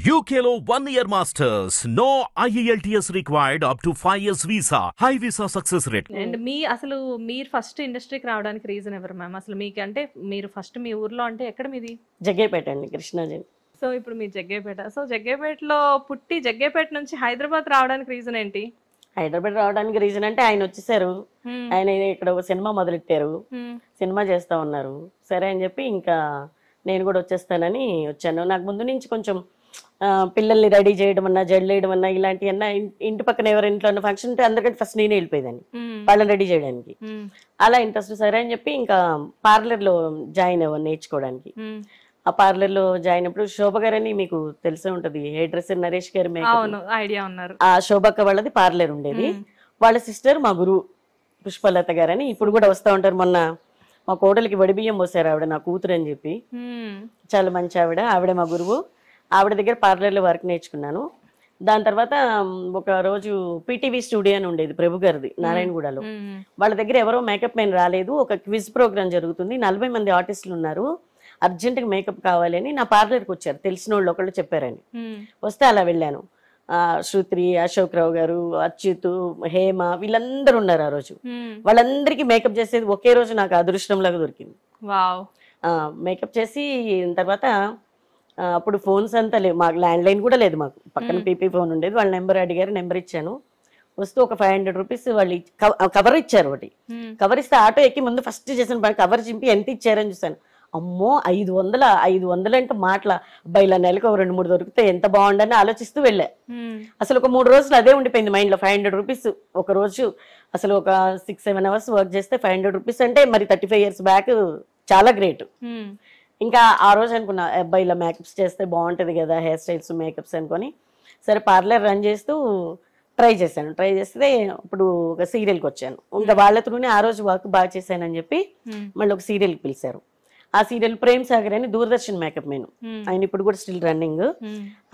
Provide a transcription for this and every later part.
UKLO 1 year masters. No IELTS required up to 5 years visa. High visa success rate. And మీరు first ఇండస్ట్రీకి రావడానికి reason ఎవరు ma'am? అసలు మీకు అంటే మీరు ఫస్ట్ మీ ఊర్లో అంటే ఎక్కడ మీది? జగ్గేపేట అండి, కృష్ణాజీ. సో ఇప్పుడు మీ జగ్గేపేట. సో జగ్గేపేటలో పుట్టి జగ్గేపేట నుంచి హైదరాబాద్ రావడానికి రీజన్ ఏంటి? హైదరాబాద్ రావడానికి రీజన్ అంటే ఆయన వచ్చేసారు. ఆయన ఇక్కడ ఒక సినిమా మొదలెట్టారు, సినిమా చేస్తా ఉన్నారు. సరే అని చెప్పి ఇంకా నేను కూడా వచ్చేస్తానని వచ్చాను. నాకు ముందు నుంచి కొంచెం పిల్లల్ని రెడీ చేయడం అన్నా, జడ్లు వేయడం అన్నా, ఇలాంటివన్నా ఇంటి పక్కన ఎవరి ఇంట్లో ఉన్న ఫంక్షన్ ఉంటే అందరికంటే ఫస్ట్ నేనే వెళ్ళిపోయేదాన్ని వాళ్ళని రెడీ చేయడానికి. అలా ఇంట్రెస్ట్. సరే అని చెప్పి ఇంకా పార్లర్లో జాయిన్ అవ్వను నేర్చుకోవడానికి. ఆ పార్లర్లో జాయిన్ అయినప్పుడు శోభ గారని మీకు తెలిసే ఉంటది, హెయిర్ డ్రెస్సర్ నరేష్ గారి ఐడియా ఉన్నారు. ఆ శోభక్క వాళ్ళది పార్లర్ ఉండేది. వాళ్ళ సిస్టర్ మా గురువు పుష్పలత గారని ఇప్పుడు కూడా వస్తూ ఉంటారు. మొన్న మా కోడలికి వడిబియ్యం పోసారు ఆవిడ, నా కూతురు అని చెప్పి. చాలా మంచి ఆవిడ మా గురువు. ఆవిడ దగ్గర పార్లర్లో వర్క్ నేర్చుకున్నాను. దాని తర్వాత ఒక రోజు పీటీవీ స్టూడియో అని ఉండేది ప్రభు గారిది నారాయణగూడలో. వాళ్ళ దగ్గర ఎవరో మేకప్ మెన్ రాలేదు, ఒక క్విజ్ ప్రోగ్రామ్ జరుగుతుంది, 40 మంది ఆర్టిస్టులు ఉన్నారు, అర్జెంటుగా మేకప్ కావాలని నా పార్లర్కి వచ్చారు, తెలిసిన వాళ్ళు ఒకళ్ళు చెప్పారని. వస్తే అలా వెళ్ళాను. శృతి, అశోక్ రావు గారు, అచ్యుత్, హేమ వీళ్ళందరూ ఉన్నారు ఆ రోజు. వాళ్ళందరికీ మేకప్ చేసేది ఒకే రోజు నాకు అదృష్టంలాగా దొరికింది. మేకప్ చేసి తర్వాత అప్పుడు ఫోన్స్ అంతా లేవు, మాకు ల్యాండ్ లైన్ కూడా లేదు, మాకు పక్కన పీపీ ఫోన్ ఉండేది. వాళ్ళ నెంబర్ అడిగారు, నెంబర్ ఇచ్చాను. వస్తూ ఒక 500 రూపీస్ వాళ్ళు కవర్ ఇచ్చారు. ఒకటి కవర్ ఇస్తే ఆటో ఎక్కి ముందు ఫస్ట్ చేసిన కవర్ చింపి ఎంత ఇచ్చారని చూసాను. అమ్మో 500 అంటే మాటల అబ్బాయి ఇలా నెలకు 2-3 దొరికితే ఎంత బాగుండని ఆలోచిస్తూ వెళ్ళా. అసలు ఒక 3 రోజులు అదే ఉండిపోయింది మైండ్ లో. 500 రూపీస్ ఒక రోజు, అసలు ఒక 6-7 అవర్స్ వర్క్ చేస్తే 500 రూపీస్ అంటే మరి 35 years బ్యాక్ చాలా గ్రేట్. ఇంకా ఆ రోజు అనుకున్నా అబ్బాయి ఇలా మేకప్స్ చేస్తే బాగుంటది కదా, హెయిర్ స్టైల్స్ మేకప్స్ అనుకొని సరే పార్లర్ రన్ చేస్తూ ట్రై చేశాను. ట్రై చేస్తే ఇప్పుడు ఒక సీరియల్కి వచ్చాను. ఇంకా వాళ్ళ త్రూనే ఆ రోజు వర్క్ బాగా చేశానని చెప్పి మళ్ళీ ఒక సీరియల్కి పిలిచారు. ఆ సీరియల్ ప్రేమ్ సాగర్ అని దూరదర్శన్ మేకప్ మెన్, ఆయన ఇప్పుడు కూడా స్టిల్ రన్నింగ్.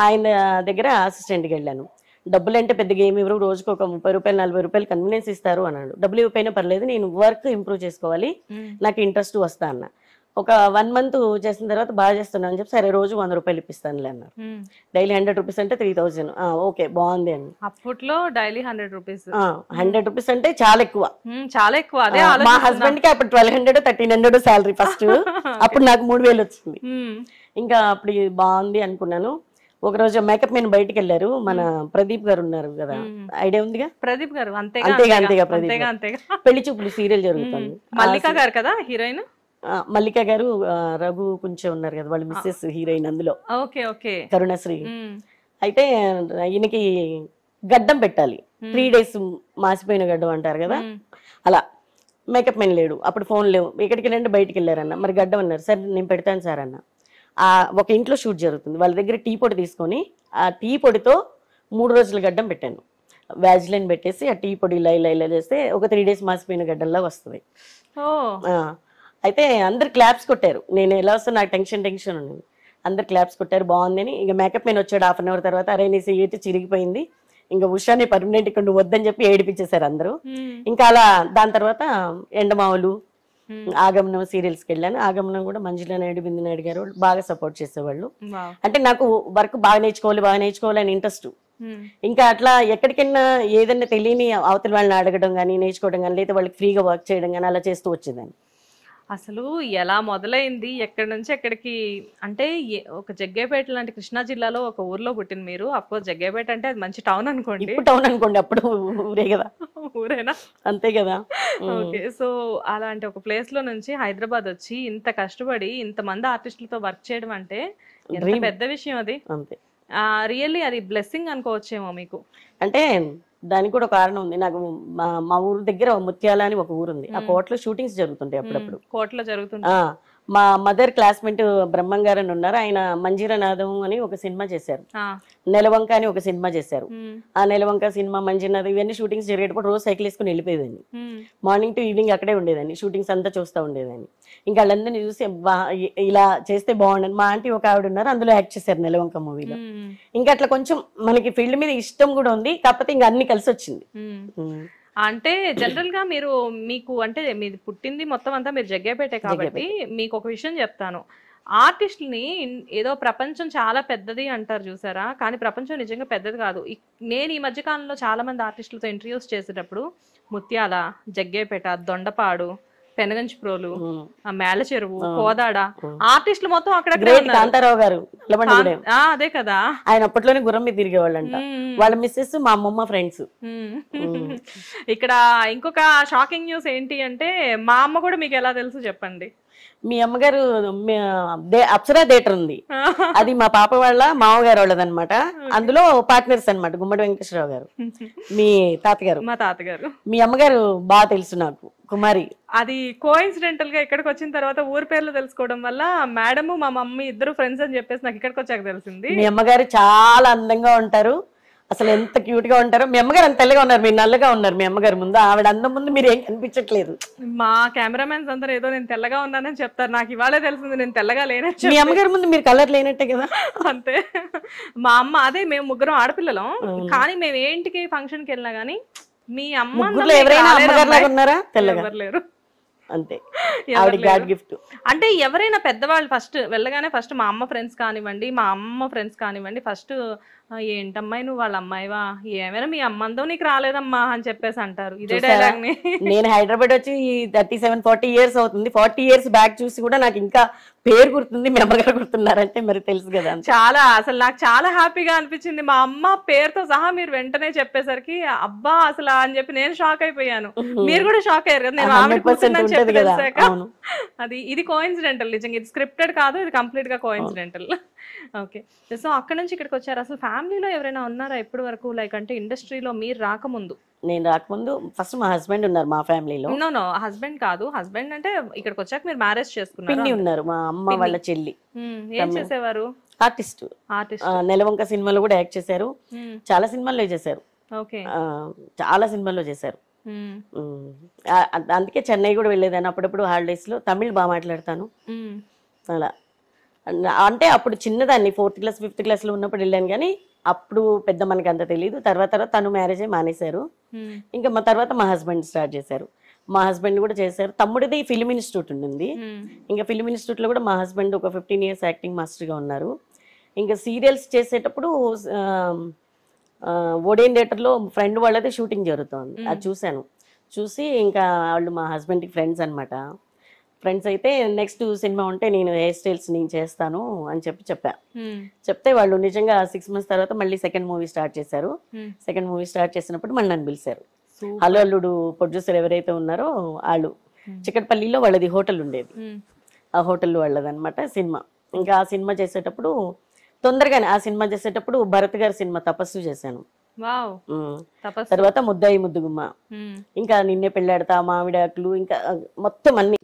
ఆయన దగ్గర అసిస్టెంట్కి వెళ్ళాను. డబ్బులు అంటే పెద్దగా ఏమి ఇవ్వరు, రోజుకు ఒక 30 రూపాయలు 40 రూపాయలు కన్వీనియన్స్ ఇస్తారు అన్నాడు. డబ్బులు ఇవ్వకపోయినా పర్లేదు, నేను వర్క్ ఇంప్రూవ్ చేసుకోవాలి, నాకు ఇంట్రెస్ట్ వస్తా అన్న. ఒక 1 month చేసిన తర్వాత బాగా చేస్తున్నా అని చెప్పి సరే రోజు 100 రూపాయలు ఇప్పిస్తానులే అన్నారు. డైలీ 100 రూపీస్ అంటే 3000. ఓకే బాగుంది అని. అప్పట్లో డైలీ 100 రూపీస్ 100 రూపీస్ అంటే చాలా ఎక్కువ, చాలా ఎక్కువ. మా హస్బెండ్ కి అప్పుడు 1200 1300 శాలరీ ఫస్ట్. అప్పుడు నాకు 3000 వచ్చింది. ఇంకా అప్పుడు బాగుంది అనుకున్నాను. ఒక రోజు మేకప్ మెన్ బయటికి వెళ్ళారు, మన ప్రదీప్ గారు ఉన్నారు కదా, ఐడియా ఉందిగా ప్రదీప్ గారు. అంతేగా ప్రదీప్. పెళ్లి చూపులు సీరియల్ జరుగుతుంది. మల్లిక గారు కదా హీరోయిన్. మల్లిక గారు, రఘు కొంచెం ఉన్నారు కదా వాళ్ళు మిస్సెస్ హీరోయిన్ అందులో, కరుణశ్రీ. అయితే ఈయనకి గడ్డం పెట్టాలి, 3 days మాసిపోయిన గడ్డం అంటారు కదా, అలా. మేకప్ మెన్ లేడు, అప్పుడు ఫోన్ లేవు, ఎక్కడికి వెళ్ళండి బయటికి వెళ్ళారన్న. మరి గడ్డం అన్నారు, సరే నేను పెడతాను సార్ అన్న. ఒక ఇంట్లో షూట్ జరుగుతుంది, వాళ్ళ దగ్గర టీ పొడి తీసుకొని ఆ టీ పొడితో 3 రోజుల గడ్డం పెట్టాను. వ్యాజ్లైన్ పెట్టేసి ఆ టీ పొడి ఇలా చేస్తే ఒక 3 days మాసిపోయిన గడ్డంలా వస్తుంది. అయితే అందరు క్లాప్స్ కొట్టారు. నేను ఎలా వస్తే నాకు టెన్షన్ ఉంది. అందరు క్లాప్స్ కొట్టారు, బాగుందని. ఇంకా మేకప్ మెన్ వచ్చాడు 1/2 hour తర్వాత, అరే నీ సీట్ చిరిగిపోయింది, ఇంకా ఉషాని పర్మనెంట్ ఇక్కడ నువ్వు వద్దని చెప్పి ఏడిపించేశారు అందరూ. ఇంకా అలా దాని తర్వాత ఎండమావులు, ఆగమనం సీరియల్స్కి వెళ్ళాను. ఆగమనం కూడా మంజుల నాయుడు, బిందు నాయుడు గారు బాగా సపోర్ట్ చేసేవాళ్ళు. అంటే నాకు వర్క్ బాగా నేర్చుకోవాలి అని ఇంట్రెస్ట్. ఇంకా అట్లా ఎక్కడికైనా ఏదైనా తెలియని అవతల వాళ్ళని అడగడం కానీ, నేర్చుకోవడం కానీ, లేదా వాళ్ళకి ఫ్రీగా వర్క్ చేయడం కానీ అలా చేస్తూ వచ్చేదాన్ని. అసలు ఎలా మొదలైంది, ఎక్కడి నుంచి ఎక్కడికి? అంటే ఒక జగ్గేపేట లాంటి కృష్ణా జిల్లాలో ఒక ఊర్లో పుట్టిన మీరు, అఫ్కోర్స్ జగ్గేపేట అంటే అది మంచి టౌన్ అనుకోండి, టౌన్ అనుకోండి, అప్పుడు ఊరే కదా. ఊరేనా? అంతే కదా. ఓకే. సో అలాంటి ఒక ప్లేస్ లో నుంచి హైదరాబాద్ వచ్చి ఇంత కష్టపడి ఇంతమంది ఆర్టిస్టులతో వర్క్ చేయడం అంటే ఎంత పెద్ద విషయం అది. అంతే, రియల్లీ అది బ్లెస్సింగ్ అనుకోవచ్చేమో మీకు. అంటే దానికి కూడా కారణం ఉంది. నాకు మా ఊరు దగ్గర ముత్యాల అని ఒక ఊరు ఉంది, ఆ కోటలో షూటింగ్స్ జరుగుతుంటాయి అప్పుడప్పుడు. కోటలో జరుగుతుంటాయి. మా మదర్ క్లాస్మేట్ బ్రహ్మం గారు అని ఉన్నారు, ఆయన మంజీరనాథం అని ఒక సినిమా చేశారు, నెలవంక అని ఒక సినిమా చేశారు. ఆ నెలవంక సినిమా, మంజీరనాథం ఇవన్నీ షూటింగ్స్ జరిగేటప్పుడు రోజు సైకిల్ వేసుకుని వెళ్ళిపోయేదాన్ని. మార్నింగ్ టు ఈవినింగ్ అక్కడే ఉండేదాన్ని, షూటింగ్స్ అంతా చూస్తూ ఉండేదాన్ని. ఇంకా వాళ్ళందరినీ చూసి ఇలా చేస్తే బాగుండని. మా ఆంటీ ఒక ఆవిడ ఉన్నారు, అందులో యాక్ట్ చేశారు నెలవంక మూవీలో. ఇంకా అట్లా కొంచెం మనకి ఫీల్డ్ మీద ఇష్టం కూడా ఉంది, కాకపోతే ఇంకా అన్ని కలిసి వచ్చింది. అంటే జనరల్ గా మీకు అంటే మీది పుట్టింది మొత్తం అంతా మీరు జగ్గేపేటే కాబట్టి మీకు ఒక విషయం చెప్తాను. ఆర్టిస్టులని ఏదో ప్రపంచం చాలా పెద్దది అంటారు చూసారా, కానీ ప్రపంచం నిజంగా పెద్దది కాదు. నేను ఈ మధ్య కాలంలో చాలా మంది ఆర్టిస్టులతో ఇంటర్వ్యూస్ చేసేటప్పుడు ముత్యాల, జగ్గేపేట, దొండపాడు, పెనగంచిప్రోలు, మేళ చెరువు, కోదాడ ఆర్టిస్టులు మొత్తం అక్కడ కాంతారావు గారు అదే కదా, ఆయన అప్పట్లోనే గుర్రం మీద తిరిగేవాళ్ళంట. వాళ్ళ మిస్సెస్ మా అమ్మమ్మ ఫ్రెండ్స్. ఇక్కడ ఇంకొక షాకింగ్ న్యూస్ ఏంటి అంటే మా అమ్మ కూడా మీకు ఎలా తెలుసు చెప్పండి. మీ అమ్మగారు అప్సరా థియేటర్ ఉంది, అది మా పాప వాళ్ళ మామగారు వాళ్ళదనమాట. అందులో పార్ట్నర్స్ అనమాట గుమ్మడి వెంకటేశ్వరరావు గారు, మీ తాతగారు. మా తాతగారు. మీ అమ్మగారు బాగా తెలుసు నాకు, కుమారి. అది కోఇన్సిడెంటల్ గా ఇక్కడికి వచ్చిన తర్వాత ఊరి పేర్లు తెలుసుకోవడం వల్ల మేడము మా మమ్మీ ఇద్దరు ఫ్రెండ్స్ అని చెప్పేసి నాకు ఇక్కడికి వచ్చాక తెలిసింది. మీ అమ్మగారు చాలా అందంగా ఉంటారు, అసలు ఎంత క్యూట్ గా ఉంటారో. మీ అమ్మగారు అంత తెల్లగా ఉన్నారు, మీరు నల్లగా ఉన్నారు. మీ అమ్మగారు ముందు, ఆవిడ అందం ముందు మీరు ఏం కనిపించట్లేదు. మా కెమెరామెన్స్ అందరూ ఏదో నేను తెల్లగా ఉన్నానని చెప్తారు, నాకు ఇవాళే తెలిసింది నేను తెల్లగా లేనట్టు. మీ అమ్మగారి ముందు మీరు కలర్ లేనట్టే కదా. అంతే. మా అమ్మ అదే, మేము ముగ్గురం ఆడపిల్లలం, కానీ మేము ఏంటికి ఫంక్షన్ కి వెళ్ళినా గానీ మీ అమ్మ ఎవరైనా అమ్మగారు ఉన్నారా? తెల్లగా లేరు, అంతే. అంటే ఎవరైనా పెద్దవాళ్ళు ఫస్ట్ వెళ్ళగానే ఫస్ట్ మా అమ్మ ఫ్రెండ్స్ కానివ్వండి, మా అమ్మ ఫ్రెండ్స్ కానివ్వండి, ఫస్ట్ ఏంటమ్మాయి నువ్వు వాళ్ళ అమ్మాయివా, ఏమైనా మీ అమ్మందో నీకు రాలేదమ్మా అని చెప్పేసి అంటారు. ఇదే డైలాగ్ ని నేను హైదరాబాద్ వచ్చి 37-40 years అవుతుంది. 40 years బ్యాక్ చూసి కూడా నాకు ఇంకా పేరు గుర్తుంది, మీ అమ్మగారు గుర్తున్నారంటే మరి తెలుసు కదా. చాలా అసలు నాకు చాలా హ్యాపీగా అనిపించింది. మా అమ్మ పేరుతో సహా మీరు వెంటనే చెప్పేసరికి అబ్బా అసలు అని చెప్పి నేను షాక్ అయిపోయాను. మీరు కూడా షాక్ అయ్యారు కదా నేను ఆవిడ కూర్చున్నాను చెప్పి తెలిసాక. అది ఇది కోఇన్సిడెంటల్, నిజంగా ఇది స్క్రిప్టెడ్ కాదు, ఇది కంప్లీట్ గా కోఇన్సిడెంటల్. ఓకే, సో అక్కడ నుంచి ఇక్కడికి వచ్చారు. అసలు ఫ్యామిలీలో ఎవరైనా ఉన్నారా ఇప్పటి వరకు, లైక్ అంటే ఇండస్ట్రీలో మీరు రాకముందు? నేను రాకముందు ఫస్ట్ మా హస్బెండ్ ఉన్నారు మా ఫ్యామిలీలో. నో హస్బెండ్ కాదు, హస్బెండ్ అంటే ఇక్కడికి వచ్చాక మీరు మ్యారేజ్ చేసుకున్నారు. పిన్ని ఉన్నారు, మా అమ్మ వాళ్ళ చెల్లి. ఏం చేసేవారు? ఆర్టిస్ట్. నెలవంక సినిమాలో కూడా యాక్ట్ చేశారు, చాలా సినిమాల్లో చేశారు, చాలా సినిమాల్లో చేశారు. అందుకే చెన్నై కూడా వెళ్ళేదాన్ని అప్పుడప్పుడు హాలిడేస్ లో. తమిళ్ బాగా మాట్లాడతాను అలా. అంటే అప్పుడు చిన్నదాన్ని 4th class 5th class లో ఉన్నప్పుడు వెళ్ళాను, కానీ అప్పుడు పెద్ద మనకి అంత తెలియదు. తర్వాత తను మ్యారేజ్ మానేశారు, ఇంకా మా తర్వాత మా హస్బెండ్ స్టార్ట్ చేశారు. మా హస్బెండ్ కూడా చేశారు. తమ్ముడిది ఫిలిం ఇన్స్టిట్యూట్ ఉంది, ఇంకా ఫిలిం ఇన్స్టిట్యూట్ లో కూడా మా హస్బెండ్ ఒక 15 years యాక్టింగ్ మాస్టర్ గా ఉన్నారు. ఇంకా సీరియల్స్ చేసేటప్పుడు ఓడియన్ థియేటర్ లో ఫ్రెండ్ వాళ్ళది షూటింగ్ జరుగుతుంది, అది చూశాను. చూసి ఇంకా వాళ్ళు మా హస్బెండ్కి ఫ్రెండ్స్ అనమాట. ఫ్రెండ్స్ అయితే నెక్స్ట్ సినిమా ఉంటే నేను హెయిర్ స్టైల్స్ నేను చేస్తాను అని చెప్పా. చెప్తే వాళ్ళు నిజంగా 6 months తర్వాత మళ్ళీ సెకండ్ మూవీ స్టార్ట్ చేశారు. సెకండ్ మూవీ స్టార్ట్ చేసినప్పుడు మళ్ళీ నన్ను పిలిచారు. హలో అల్లుడు ప్రొడ్యూసర్ ఎవరైతే ఉన్నారో వాళ్ళు, చిక్కటపల్లిలో వాళ్ళది హోటల్ ఉండేది, ఆ హోటల్ వాళ్ళది అనమాట సినిమా. ఇంకా ఆ సినిమా చేసేటప్పుడు తొందరగానే ఆ సినిమా చేసేటప్పుడు భరత్ గారి సినిమా తపస్సు చేశాను. తర్వాత ముద్దాయి ముద్దుగుమ్మ, ఇంకా నిన్నే పెళ్ళాడతా, మామిడాకులు, ఇంకా మొత్తం అన్ని.